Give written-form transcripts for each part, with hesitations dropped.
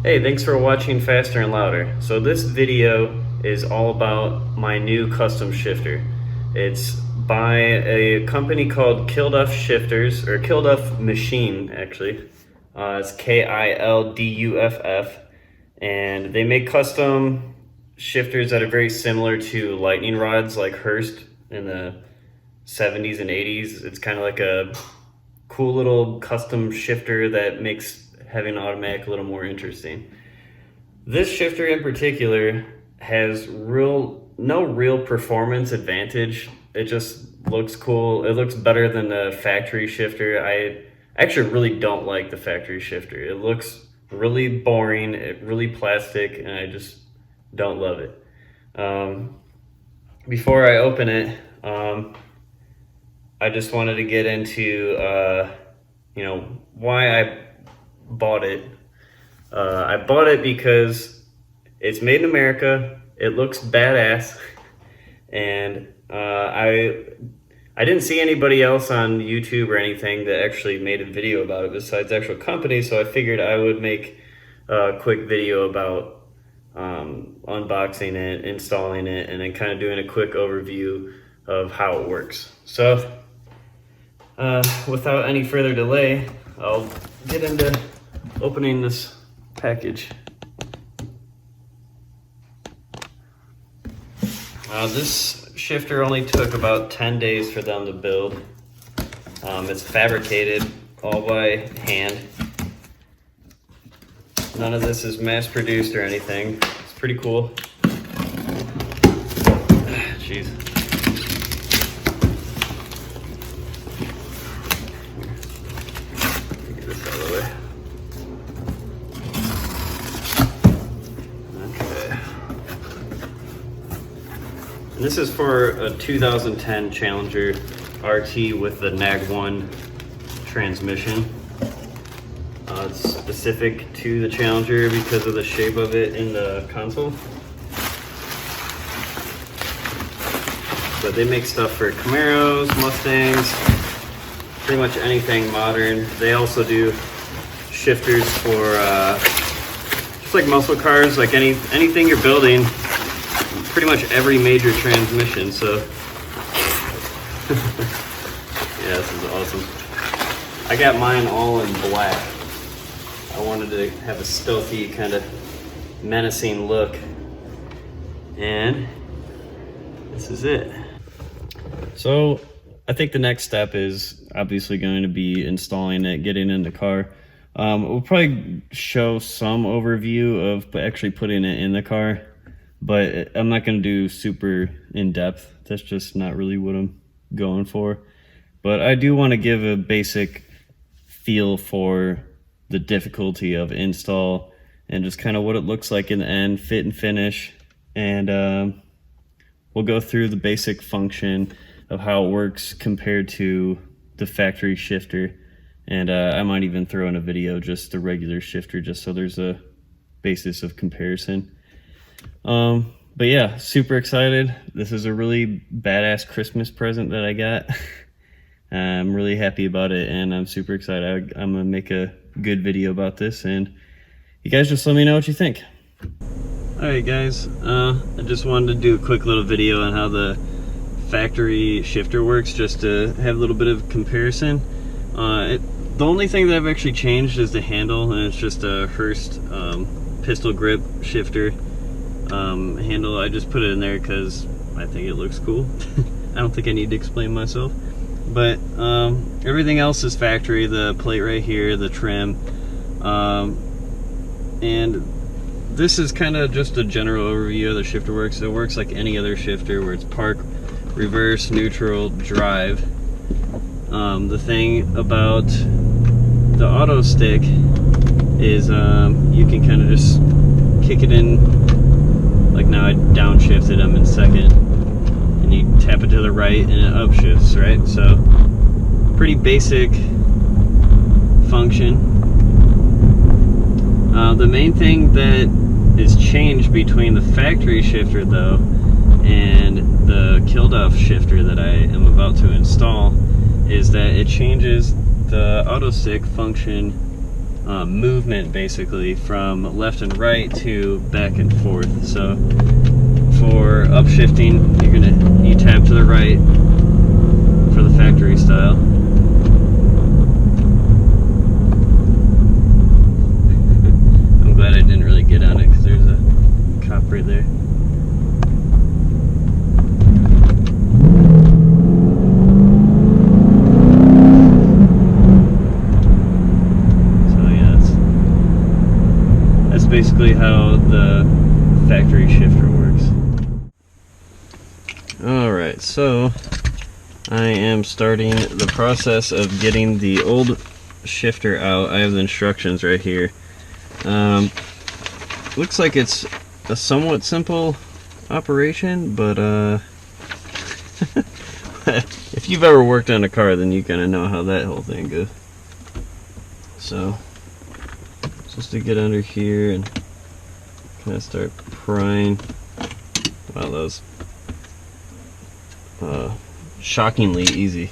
Hey, thanks for watching Faster and Louder. So this video is all about my new custom shifter. It's by a company called Kilduff Shifters, or Kilduff Machine actually. It's Kilduff, and they make custom shifters that are very similar to lightning rods like Hurst in the 70s and 80s. It's kind of like a cool little custom shifter that makes having automatic a little more interesting. This shifter in particular has no real performance advantage. It just looks cool. It looks better than the factory shifter. I actually really don't like the factory shifter. It looks really boring, really plastic, and I just don't love it. Before I open it, I just wanted to get into why I bought it. I bought it because it's made in America. It looks badass, and I didn't see anybody else on YouTube or anything that actually made a video about it besides the actual company. So I figured I would make a quick video about unboxing it, installing it, and then kind of doing a quick overview of how it works. So without any further delay, I'll get into opening this package. This shifter only took about 10 days for them to build. It's fabricated all by hand. None of this is mass produced or anything. It's pretty cool. Jeez. Get this out of the way. This is for a 2010 Challenger RT with the NAG1 transmission. It's specific to the Challenger because of the shape of it in the console. But they make stuff for Camaros, Mustangs, pretty much anything modern. They also do shifters for just like muscle cars, like anything you're building. Pretty much every major transmission, so yeah, this is awesome. I got mine all in black. I wanted to have a stealthy, kind of menacing look, and this is it. So I think the next step is obviously going to be installing it, getting in the car. We'll probably show some overview of actually putting it in the car, but I'm not going to do super in-depth. That's just not really what I'm going for. But I do want to give a basic feel for the difficulty of install and just kind of what it looks like in the end, fit and finish. And we'll go through the basic function of how it works compared to the factory shifter. And I might even throw in a video, just the regular shifter, just so there's a basis of comparison. But yeah, super excited. This is a really badass Christmas present that I got. I'm really happy about it, and I'm super excited. I'm gonna make a good video about this, and you guys just let me know what you think. Alright guys, I just wanted to do a quick little video on how the factory shifter works, just to have a little bit of comparison. The only thing that I've actually changed is the handle, and it's just a Hurst pistol grip shifter handle. I just put it in there because I think it looks cool. I don't think I need to explain myself, but everything else is factory. The plate right here, the trim, and this is kind of just a general overview of the shifter works. It works like any other shifter, where it's park, reverse, neutral, drive. The thing about the auto stick is you can kind of just kick it in. Like now I downshifted them in second, and you tap it to the right and it upshifts, right? So pretty basic function. The main thing that is changed between the factory shifter though and the Kilduff shifter that I am about to install is that it changes the auto stick function movement basically from left and right to back and forth. So for upshifting, you tap to the right for the factory style. I'm glad I didn't really get on it because there's a cop right there. Basically how the factory shifter works. Alright, so I am starting the process of getting the old shifter out. I have the instructions right here. Looks like it's a somewhat simple operation, but if you've ever worked on a car, then you kind of know how that whole thing goes. So just to get under here and kind of start prying. Wow, that was shockingly easy.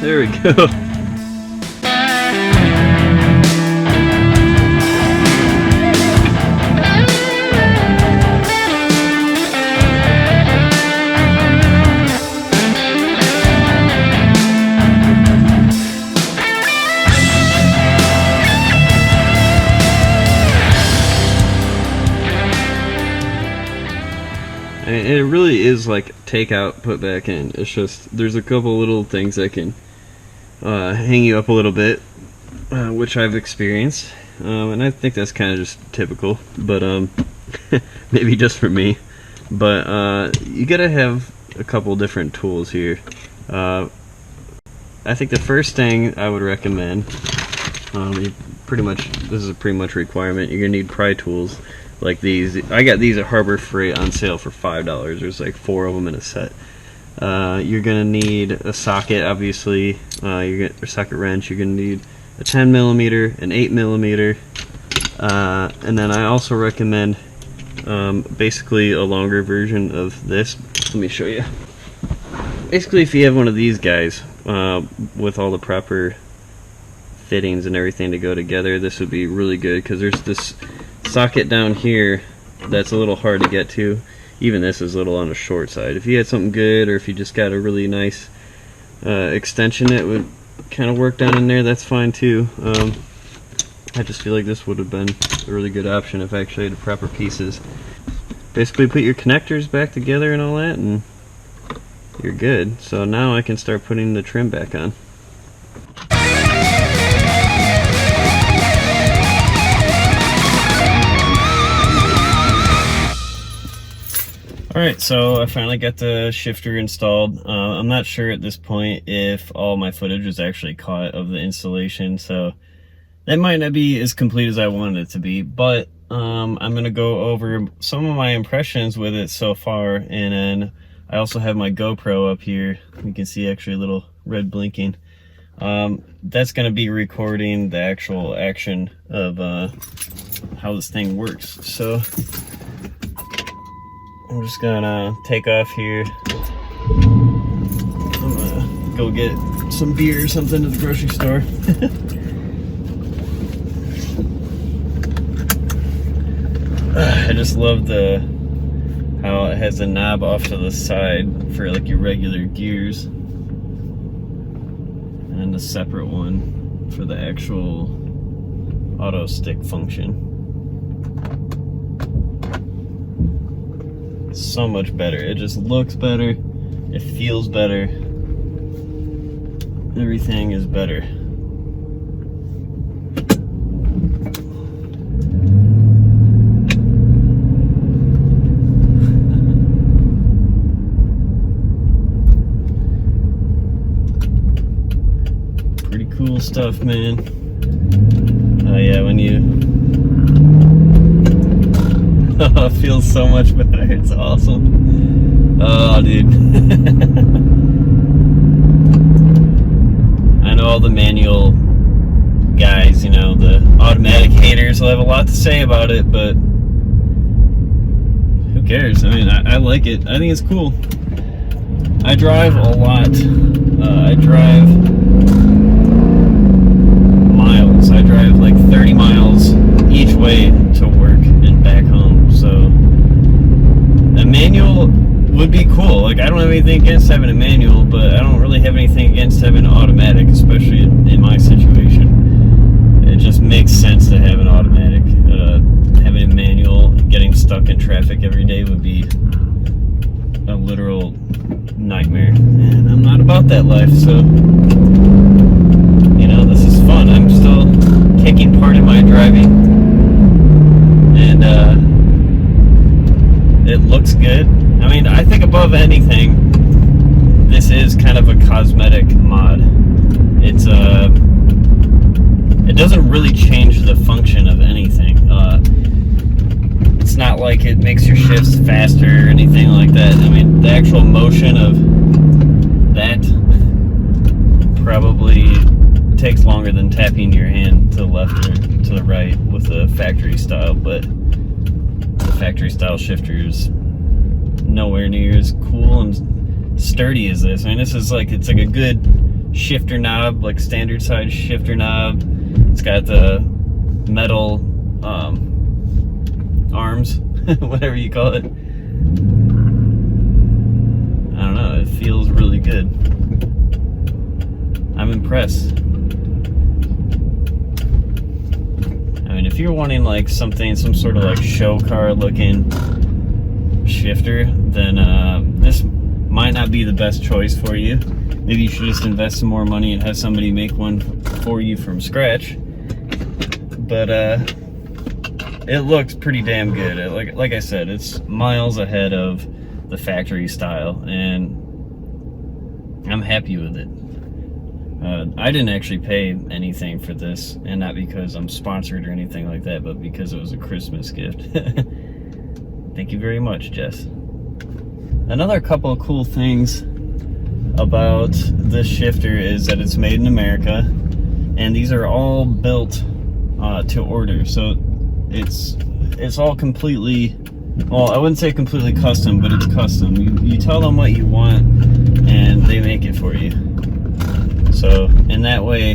There we go. And it really is like take out, put back in. It's just, there's a couple little things that can hang you up a little bit, which I've experienced, and I think that's kind of just typical, but maybe just for me. But you gotta have a couple different tools here. I think the first thing I would recommend, this is a pretty much requirement, you're gonna need pry tools like these. I got these at Harbor Freight on sale for $5. There's like 4 of them in a set. You're gonna need a socket, obviously. A socket wrench. You're gonna need a 10mm, an 8mm, and then I also recommend basically a longer version of this. Let me show you. Basically, if you have one of these guys with all the proper fittings and everything to go together, this would be really good, because there's this socket down here that's a little hard to get to. Even this is a little on the short side. If you had something good, or if you just got a really nice extension that would kind of work down in there, that's fine too. I just feel like this would have been a really good option if I actually had the proper pieces. Basically put your connectors back together and all that, and you're good. So now I can start putting the trim back on. Alright, so I finally got the shifter installed. I'm not sure at this point if all my footage was actually caught of the installation, so that might not be as complete as I wanted it to be, but I'm going to go over some of my impressions with it so far, and then I also have my GoPro up here. You can see actually a little red blinking. That's going to be recording the actual action of how this thing works. So I'm just gonna take off here. I'm gonna go get some beer or something at the grocery store. I just love how it has a knob off to the side for like your regular gears, and a separate one for the actual auto stick function. So much better. It just looks better, it feels better, everything is better. Pretty cool stuff, man. Oh yeah, when you oh, it feels so much better. It's awesome. Oh, dude. I know all the manual guys, you know, the automatic haters will have a lot to say about it, but who cares? I mean, I like it. I think it's cool. I drive a lot. I drive miles. I drive like 30 miles each way to work and back home. So a manual would be cool. Like, I don't have anything against having a manual, but I don't really have anything against having an automatic, especially in my situation. It just makes sense to have an automatic. Having a manual, getting stuck in traffic every day would be a literal nightmare, and I'm not about that life. So, you know, this is fun. I'm still taking part in my driving, and it looks good. I mean, I think above anything, this is kind of a cosmetic mod. It's it doesn't really change the function of anything. It's not like it makes your shifts faster or anything like that. I mean, the actual motion of that probably takes longer than tapping your hand to the left or to the right with a factory style, but the factory style shifter is nowhere near as cool and sturdy as this. I mean, this is like, it's like a good shifter knob, like standard size shifter knob. It's got the metal arms, whatever you call it. I don't know, it feels really good. I'm impressed. I mean, if you're wanting like something, some sort of like show car looking shifter, then this might not be the best choice for you. Maybe you should just invest some more money and have somebody make one for you from scratch. But it looks pretty damn good. Like I said, it's miles ahead of the factory style, and I'm happy with it. I didn't actually pay anything for this, and not because I'm sponsored or anything like that, but because it was a Christmas gift. Thank you very much, Jess. Another couple of cool things about this shifter is that it's made in America, and these are all built to order. So it's all completely, well, I wouldn't say completely custom, but it's custom. You tell them what you want and they make it for you. So in that way,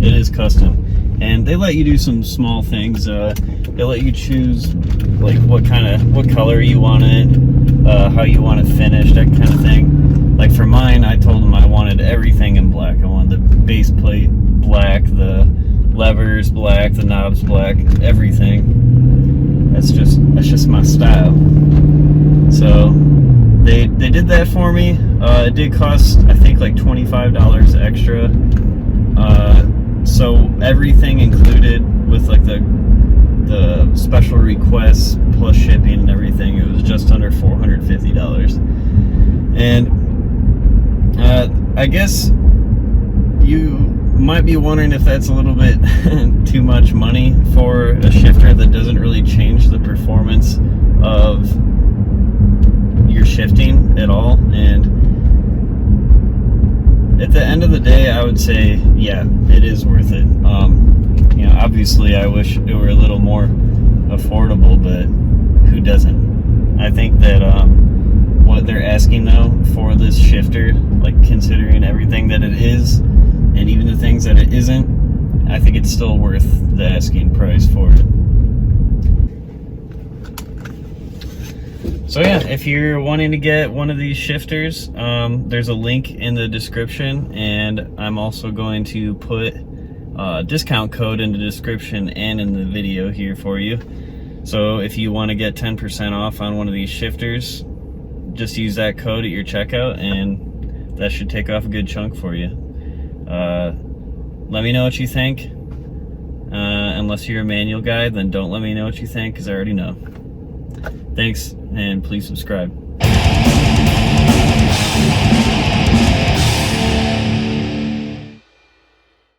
it is custom. And they let you do some small things. They let you choose like what color you want it, how you want it finished, that kind of thing. Like for mine, I told them I wanted everything in black. I wanted the base plate black, the levers black, the knobs black, everything. That's just my style. So they did that for me. It did cost, I think, like $25 extra. So everything included with like the special requests plus shipping and everything, it was just under $450. And I guess you might be wondering if that's a little bit too much money for a shifter that doesn't really change the performance of your shifting at all. And at the end of the day, I would say, yeah, it is worth it. You know, obviously I wish it were a little more affordable, but who doesn't? I think that what they're asking though for this shifter, like considering everything that it is and even the things that it isn't, I think it's still worth the asking price for it. So yeah, if you're wanting to get one of these shifters, there's a link in the description, and I'm also going to put a discount code in the description and in the video here for you. So if you want to get 10% off on one of these shifters, just use that code at your checkout, and that should take off a good chunk for you. Let me know what you think. Unless you're a manual guy, then don't let me know what you think, because I already know. Thanks, and please subscribe.